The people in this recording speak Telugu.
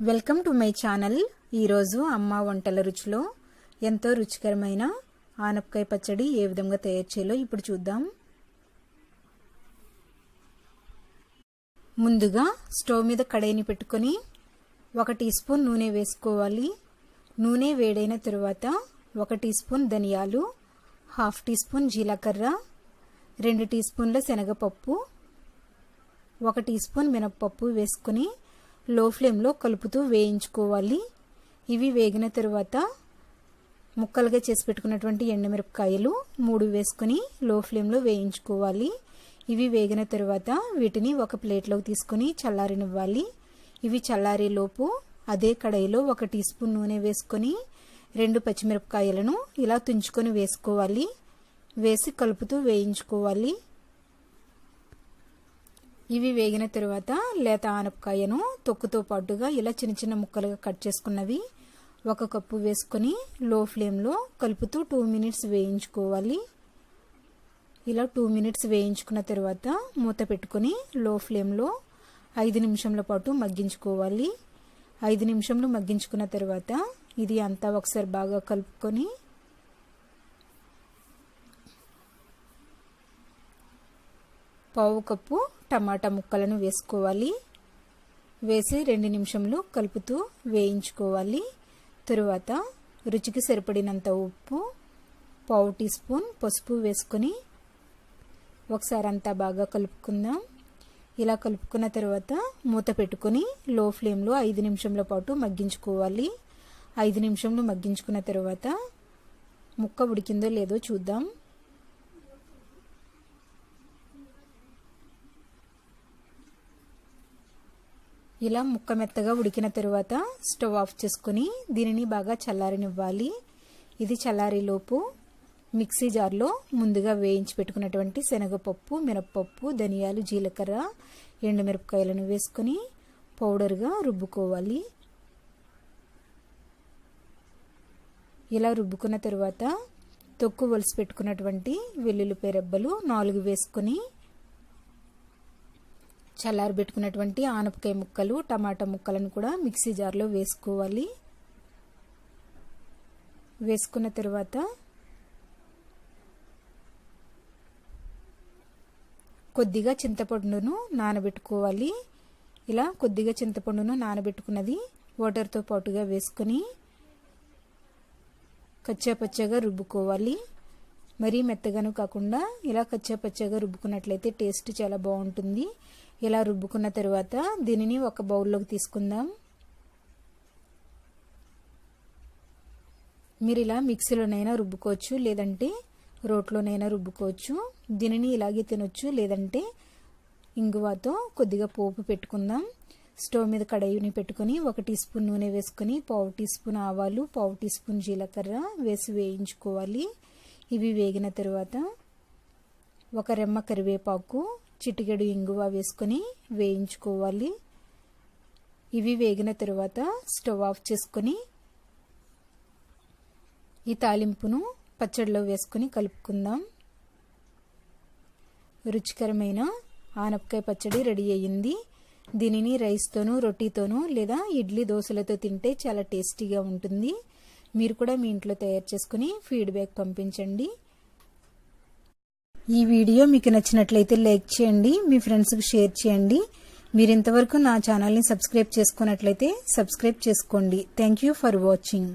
Welcome to my channel. ఈరోజు అమ్మ వంటల రుచిలో ఎంతో రుచికరమైన ఆనపకాయ పచ్చడి ఏ విధంగా తయారు చేయాలో ఇప్పుడు చూద్దాం. ముందుగా స్టవ్ మీద కడాయిని పెట్టుకొని 1 టీ స్పూన్ నూనె వేసుకోవాలి. నూనె వేడైన తరువాత 1 టీ స్పూన్ ధనియాలు, 1/2 టీ స్పూన్ జీలకర్ర, 2 టీ స్పూన్ల శనగపప్పు, 1 టీ స్పూన్ మినపప్పు వేసుకొని లో ఫ్లేమ్లో కలుపుతూ వేయించుకోవాలి. ఇవి వేగిన తరువాత ముక్కలుగా చేసి పెట్టుకున్నటువంటి ఎండుమిరపకాయలు 3 వేసుకొని లో ఫ్లేమ్లో వేయించుకోవాలి. ఇవి వేగిన తరువాత వీటిని ఒక ప్లేట్లోకి తీసుకొని చల్లారనివ్వాలి. ఇవి చల్లారేలోపు అదే కడాయిలో 1 టీ స్పూన్ నూనె వేసుకొని 2 పచ్చిమిరపకాయలను ఇలా తుంచుకొని వేసుకోవాలి. వేసి కలుపుతూ వేయించుకోవాలి. ఇవి వేగిన తరువాత లేత ఆనపకాయను తొక్కుతో పాటుగా ఇలా చిన్న చిన్న ముక్కలుగా కట్ చేసుకున్నవి 1 కప్పు వేసుకొని లో ఫ్లేమ్లో కలుపుతూ 2 మినిట్స్ వేయించుకోవాలి. ఇలా 2 మినిట్స్ వేయించుకున్న తర్వాత మూత పెట్టుకొని లో ఫ్లేమ్లో 5 నిమిషాల పాటు మగ్గించుకోవాలి. 5 నిమిషాలు మగ్గించుకున్న తర్వాత ఇది అంతా ఒకసారి బాగా కలుపుకొని పావు కప్పు టమాటా ముక్కలను వేసుకోవాలి. వేసి 2 నిమిషాలు కలుపుతూ వేయించుకోవాలి. తరువాత రుచికి సరిపడినంత ఉప్పు, పావు టీ స్పూన్ పసుపు వేసుకొని ఒకసారి అంతా బాగా కలుపుకుందాం. ఇలా కలుపుకున్న తర్వాత మూత పెట్టుకొని లో ఫ్లేమ్లో 5 నిమిషాల పాటు మగ్గించుకోవాలి. 5 నిమిషాలు మగ్గించుకున్న తర్వాత ముక్క ఉడికిందో లేదో చూద్దాం. ఇలా ముక్క మెత్తగా ఉడికిన తరువాత స్టవ్ ఆఫ్ చేసుకొని దీనిని బాగా చల్లారనివ్వాలి. ఇది చల్లారేలోపు మిక్సీ జార్లో ముందుగా వేయించి పెట్టుకున్నటువంటి శనగపప్పు, మినపప్పు, ధనియాలు, జీలకర్ర, ఎండుమిరపకాయలను వేసుకొని పౌడర్గా రుబ్బుకోవాలి. ఇలా రుబ్బుకున్న తరువాత తొక్కు వలిసి పెట్టుకున్నటువంటి వెల్లుల్లిపాయ రెబ్బలు 4 వేసుకొని చల్లారబెట్టుకున్నటువంటి ఆనపకాయ ముక్కలు, టమాటా ముక్కలను కూడా మిక్సీ జార్లో వేసుకోవాలి. వేసుకున్న తర్వాత కొద్దిగా చింతపండును నానబెట్టుకోవాలి. ఇలా కొద్దిగా చింతపండును నానబెట్టుకున్నది వాటర్తో పాటుగా వేసుకొని కచ్చాపచ్చాగా రుబ్బుకోవాలి. మరీ మెత్తగాను కాకుండా ఇలా కచ్చాపచ్చాగా రుబ్బుకున్నట్లయితే టేస్ట్ చాలా బాగుంటుంది. ఇలా రుబ్బుకున్న తర్వాత దీనిని ఒక బౌల్లోకి తీసుకుందాం. మీరు ఇలా మిక్సీలోనైనా రుబ్బుకోవచ్చు, లేదంటే రోట్లోనైనా రుబ్బుకోవచ్చు. దీనిని ఇలాగే తినొచ్చు, లేదంటే ఇంగువతో కొద్దిగా పోపు పెట్టుకుందాం. స్టవ్ మీద కడాయిని పెట్టుకొని 1 టీ స్పూన్ నూనె వేసుకొని పావు టీ స్పూన్ ఆవాలు, పావు టీ స్పూన్ జీలకర్ర వేసి వేయించుకోవాలి. ఇవి వేగిన తరువాత 1 రెమ్మ కరివేపాకు, చిటికెడు ఇంగువ వేసుకొని వేయించుకోవాలి. ఇవి వేగిన తరువాత స్టవ్ ఆఫ్ చేసుకొని ఈ తాలింపును పచ్చడిలో వేసుకొని కలుపుకుందాం. రుచికరమైన ఆనపకాయ పచ్చడి రెడీ అయ్యింది. దీనిని రైస్తోనూ, రొట్టితోనూ లేదా ఇడ్లీ, దోశలతో తింటే చాలా టేస్టీగా ఉంటుంది. మీరు కూడా మీ ఇంట్లో తయారు చేసుకుని ఫీడ్బ్యాక్ పంపించండి. ఈ వీడియో మీకు నచ్చినట్లయితే లైక్ చేయండి, మీ ఫ్రెండ్స్కి షేర్ చేయండి. మీరు ఇంతవరకు నా ఛానల్ని సబ్స్క్రైబ్ చేసుకున్నట్లయితే సబ్స్క్రైబ్ చేసుకోండి. Thank you for watching.